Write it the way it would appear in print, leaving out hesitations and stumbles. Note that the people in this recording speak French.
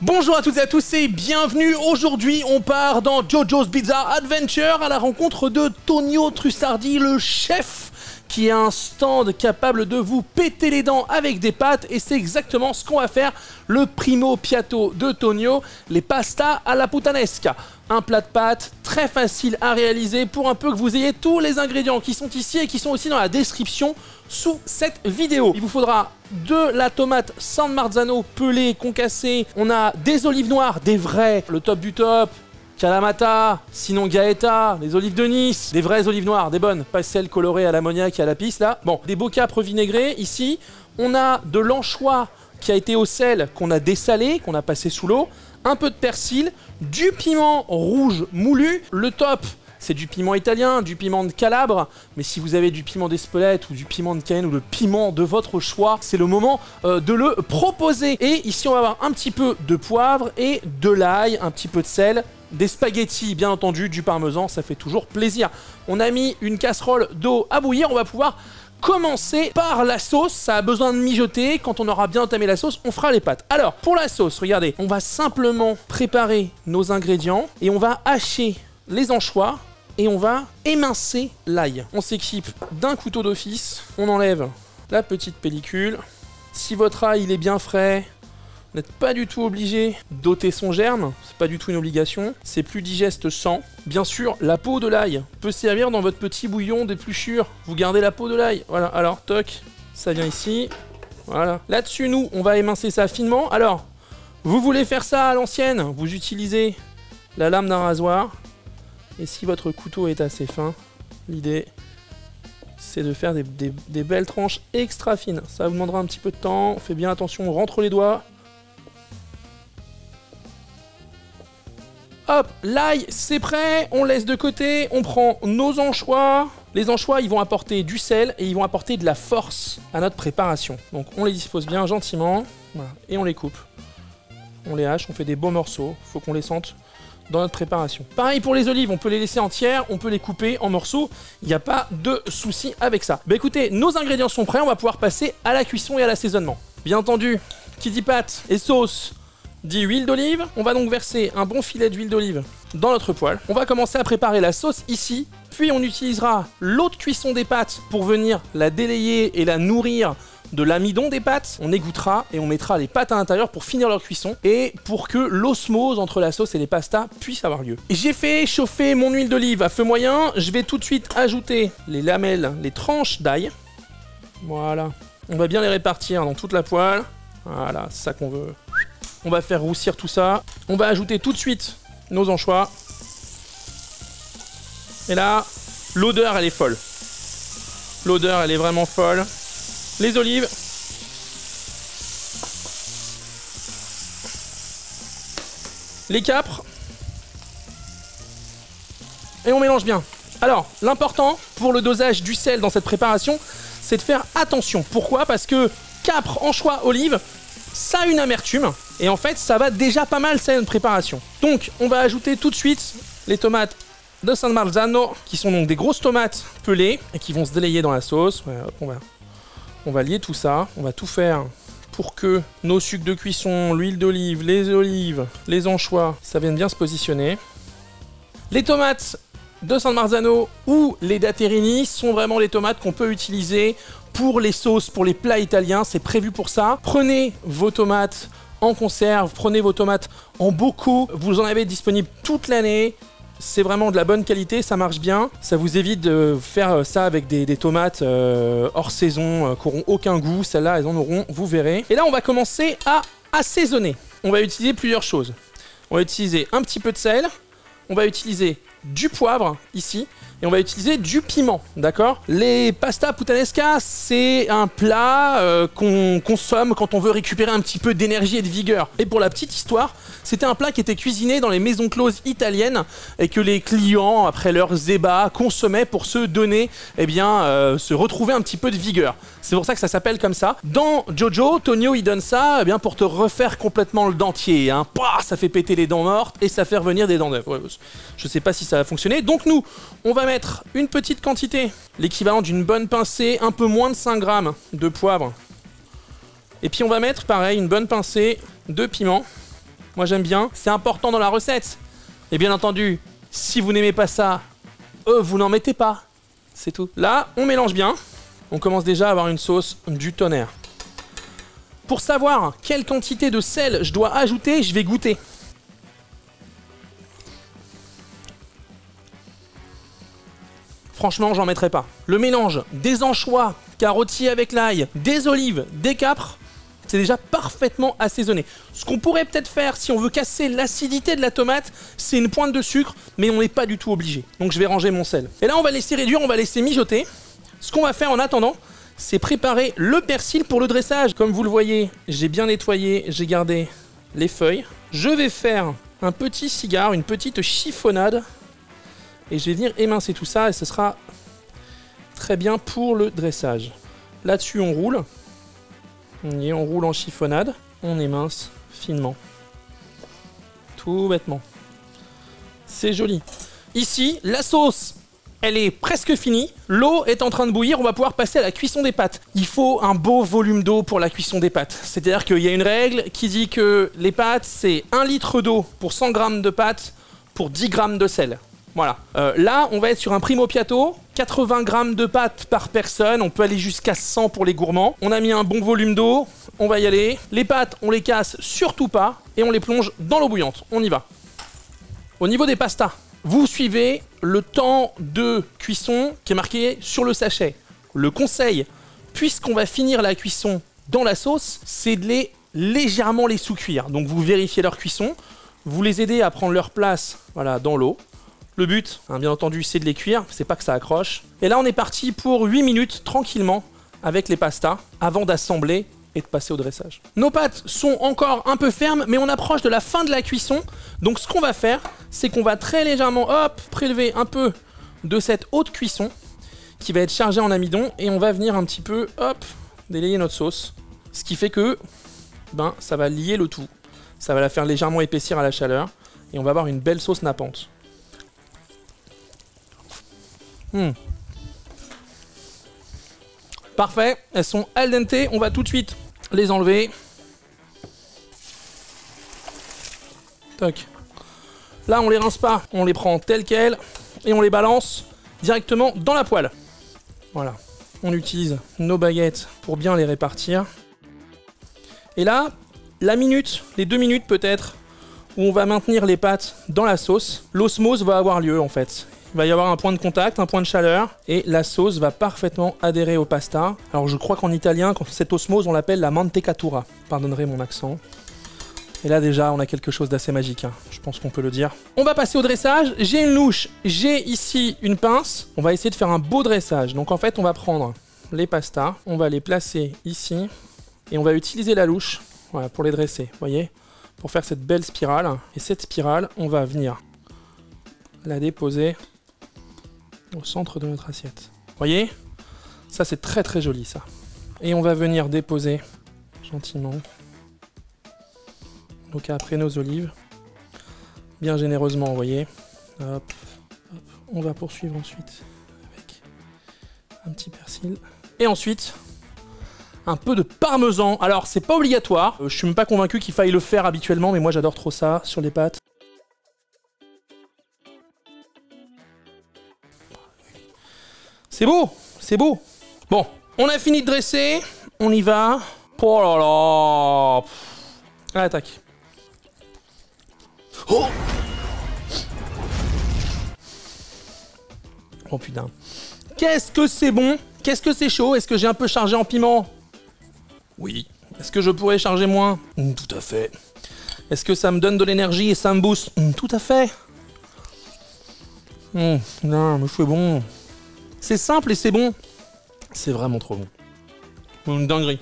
Bonjour à toutes et à tous et bienvenue. Aujourd'hui on part dans JoJo's Bizarre Adventure à la rencontre de Tonio Trussardi, le chef qui a un stand capable de vous péter les dents avec des pâtes, et c'est exactement ce qu'on va faire. Le primo piatto de Tonio, les pastas alla puttanesca. Un plat de pâtes très facile à réaliser pour un peu que vous ayez tous les ingrédients qui sont ici et qui sont aussi dans la description sous cette vidéo. Il vous faudra de la tomate San Marzano pelée, concassée. On a des olives noires, des vraies, le top du top. Kalamata, sinon Gaeta, les olives de Nice, des vraies olives noires, des bonnes, pas celles colorées à l'ammoniac et à la pisse là. Bon, des beaux capres vinaigrés ici. On a de l'anchois qui a été au sel, qu'on a dessalé, qu'on a passé sous l'eau. Un peu de persil, du piment rouge moulu. Le top, c'est du piment italien, du piment de Calabre. Mais si vous avez du piment d'Espelette ou du piment de Cayenne ou le piment de votre choix, c'est le moment de le proposer. Et ici, on va avoir un petit peu de poivre et de l'ail, un petit peu de sel. Des spaghettis, bien entendu, du parmesan, ça fait toujours plaisir. On a mis une casserole d'eau à bouillir, on va pouvoir commencer par la sauce. Ça a besoin de mijoter. Quand on aura bien entamé la sauce, on fera les pâtes. Alors, pour la sauce, regardez, on va simplement préparer nos ingrédients et on va hacher les anchois et on va émincer l'ail. On s'équipe d'un couteau d'office, on enlève la petite pellicule. Si votre ail il est bien frais, vous n'êtes pas du tout obligé d'ôter son germe, c'est pas du tout une obligation, c'est plus digeste sans. Bien sûr, la peau de l'ail peut servir dans votre petit bouillon d'épluchure. Vous gardez la peau de l'ail, voilà, alors toc, ça vient ici, voilà. Là-dessus, nous, on va émincer ça finement. Alors, vous voulez faire ça à l'ancienne, vous utilisez la lame d'un rasoir, et si votre couteau est assez fin, l'idée, c'est de faire des belles tranches extra fines. Ça vous demandera un petit peu de temps, faites bien attention, on rentre les doigts. Hop, l'ail, c'est prêt, on laisse de côté, on prend nos anchois. Les anchois, ils vont apporter du sel et ils vont apporter de la force à notre préparation. Donc on les dispose bien gentiment, voilà, et on les coupe. On les hache, on fait des beaux morceaux, faut qu'on les sente dans notre préparation. Pareil pour les olives, on peut les laisser entières, on peut les couper en morceaux, il n'y a pas de souci avec ça. Bah écoutez, nos ingrédients sont prêts, on va pouvoir passer à la cuisson et à l'assaisonnement. Bien entendu, qui dit pâte et sauce dit huile d'olive. On va donc verser un bon filet d'huile d'olive dans notre poêle. On va commencer à préparer la sauce ici, puis on utilisera l'eau de cuisson des pâtes pour venir la délayer et la nourrir de l'amidon des pâtes. On égouttera et on mettra les pâtes à l'intérieur pour finir leur cuisson et pour que l'osmose entre la sauce et les pastas puisse avoir lieu. J'ai fait chauffer mon huile d'olive à feu moyen. Je vais tout de suite ajouter les lamelles, les tranches d'ail. Voilà. On va bien les répartir dans toute la poêle. Voilà, c'est ça qu'on veut. On va faire roussir tout ça. On va ajouter tout de suite nos anchois. Et là, l'odeur, elle est folle. L'odeur, elle est vraiment folle. Les olives. Les capres. Et on mélange bien. Alors, l'important pour le dosage du sel dans cette préparation, c'est de faire attention. Pourquoi? Parce que capres, anchois, olives, ça a une amertume. Et en fait, ça va déjà pas mal, c'est une préparation. Donc, on va ajouter tout de suite les tomates de San Marzano, qui sont donc des grosses tomates pelées et qui vont se délayer dans la sauce. Ouais, hop, on va lier tout ça. On va tout faire pour que nos sucres de cuisson, l'huile d'olive, les olives, les anchois, ça vienne bien se positionner. Les tomates de San Marzano ou les Datterini sont vraiment les tomates qu'on peut utiliser pour les sauces, pour les plats italiens. C'est prévu pour ça. Prenez vos tomates en conserve, prenez vos tomates en bocaux, vous en avez disponible toute l'année, c'est vraiment de la bonne qualité, ça marche bien, ça vous évite de faire ça avec des tomates hors saison, qui n'auront aucun goût, celles-là elles en auront, vous verrez. Et là on va commencer à assaisonner, on va utiliser plusieurs choses. On va utiliser un petit peu de sel, on va utiliser du poivre ici, et on va utiliser du piment, d'accord? Les pastas puttanesca, c'est un plat qu'on consomme quand on veut récupérer un petit peu d'énergie et de vigueur. Et pour la petite histoire, c'était un plat qui était cuisiné dans les maisons closes italiennes et que les clients, après leurs ébats, consommaient pour se donner, eh bien, se retrouver un petit peu de vigueur. C'est pour ça que ça s'appelle comme ça. Dans Jojo, Tonio, il donne ça eh bien, pour te refaire complètement le dentier. Hein. Pouah, ça fait péter les dents mortes et ça fait revenir des dents neuves. Ouais, je sais pas si ça va fonctionner. Donc nous, on va mettre une petite quantité, l'équivalent d'une bonne pincée, un peu moins de 5 grammes de poivre. Et puis on va mettre, pareil, une bonne pincée de piment. Moi j'aime bien, c'est important dans la recette. Et bien entendu, si vous n'aimez pas ça, vous n'en mettez pas. C'est tout. Là, on mélange bien. On commence déjà à avoir une sauce du tonnerre. Pour savoir quelle quantité de sel je dois ajouter, je vais goûter. Franchement, j'en mettrai pas. Le mélange des anchois, carottiers avec l'ail, des olives, des capres, c'est déjà parfaitement assaisonné. Ce qu'on pourrait peut-être faire si on veut casser l'acidité de la tomate, c'est une pointe de sucre, mais on n'est pas du tout obligé. Donc je vais ranger mon sel. Et là, on va laisser réduire, on va laisser mijoter. Ce qu'on va faire en attendant, c'est préparer le persil pour le dressage. Comme vous le voyez, j'ai bien nettoyé, j'ai gardé les feuilles. Je vais faire un petit cigare, une petite chiffonnade. Et je vais venir émincer tout ça et ce sera très bien pour le dressage. Là-dessus, on roule. Et on roule en chiffonnade. On émince finement. Tout bêtement. C'est joli. Ici, la sauce, elle est presque finie. L'eau est en train de bouillir. On va pouvoir passer à la cuisson des pâtes. Il faut un beau volume d'eau pour la cuisson des pâtes. C'est-à-dire qu'il y a une règle qui dit que les pâtes, c'est 1 litre d'eau pour 100 g de pâtes pour 10 g de sel. Voilà. Là, on va être sur un primo piatto, 80 g de pâtes par personne. On peut aller jusqu'à 100 pour les gourmands. On a mis un bon volume d'eau. On va y aller. Les pâtes, on les casse surtout pas et on les plonge dans l'eau bouillante. On y va. Au niveau des pastas, vous suivez le temps de cuisson qui est marqué sur le sachet. Le conseil, puisqu'on va finir la cuisson dans la sauce, c'est de les légèrement les sous-cuire. Donc vous vérifiez leur cuisson. Vous les aidez à prendre leur place, voilà, dans l'eau. Le but, hein, bien entendu, c'est de les cuire, c'est pas que ça accroche. Et là, on est parti pour 8 minutes, tranquillement, avec les pastas, avant d'assembler et de passer au dressage. Nos pâtes sont encore un peu fermes, mais on approche de la fin de la cuisson. Donc ce qu'on va faire, c'est qu'on va très légèrement, hop, prélever un peu de cette haute cuisson, qui va être chargée en amidon, et on va venir un petit peu, hop, délayer notre sauce. Ce qui fait que, ben, ça va lier le tout. Ça va la faire légèrement épaissir à la chaleur, et on va avoir une belle sauce nappante. Parfait, elles sont al dente, on va tout de suite les enlever. Toc. Là on les rince pas, on les prend telles quelles et on les balance directement dans la poêle. Voilà, on utilise nos baguettes pour bien les répartir. Et là, la minute, les 2 minutes peut-être, où on va maintenir les pâtes dans la sauce, l'osmose va avoir lieu en fait. Il va y avoir un point de contact, un point de chaleur, et la sauce va parfaitement adhérer au pasta. Alors je crois qu'en italien, cette osmose, on l'appelle la mantecatura. Pardonnerez mon accent. Et là déjà, on a quelque chose d'assez magique, hein. Je pense qu'on peut le dire. On va passer au dressage. J'ai une louche, j'ai ici une pince. On va essayer de faire un beau dressage. Donc en fait, on va prendre les pastas, on va les placer ici, et on va utiliser la louche, voilà, pour les dresser, vous voyez, pour faire cette belle spirale. Et cette spirale, on va venir la déposer au centre de notre assiette. Vous voyez? Ça, c'est très très joli, ça. Et on va venir déposer gentiment, donc après nos olives, bien généreusement, vous voyez. Hop, hop. On va poursuivre ensuite avec un petit persil. Et ensuite, un peu de parmesan. Alors, c'est pas obligatoire. Je suis même pas convaincu qu'il faille le faire habituellement, mais moi, j'adore trop ça sur les pâtes. C'est beau, c'est beau. Bon, on a fini de dresser, on y va. Oh là là. Allez, attaque. Oh. Oh putain. Qu'est-ce que c'est bon? Qu'est-ce que c'est chaud? Est-ce que j'ai un peu chargé en piment? Oui. Est-ce que je pourrais charger moins? Tout à fait. Est-ce que ça me donne de l'énergie et ça me booste? Tout à fait. Non, mais c'est bon. C'est simple et c'est bon. C'est vraiment trop bon. Une dinguerie.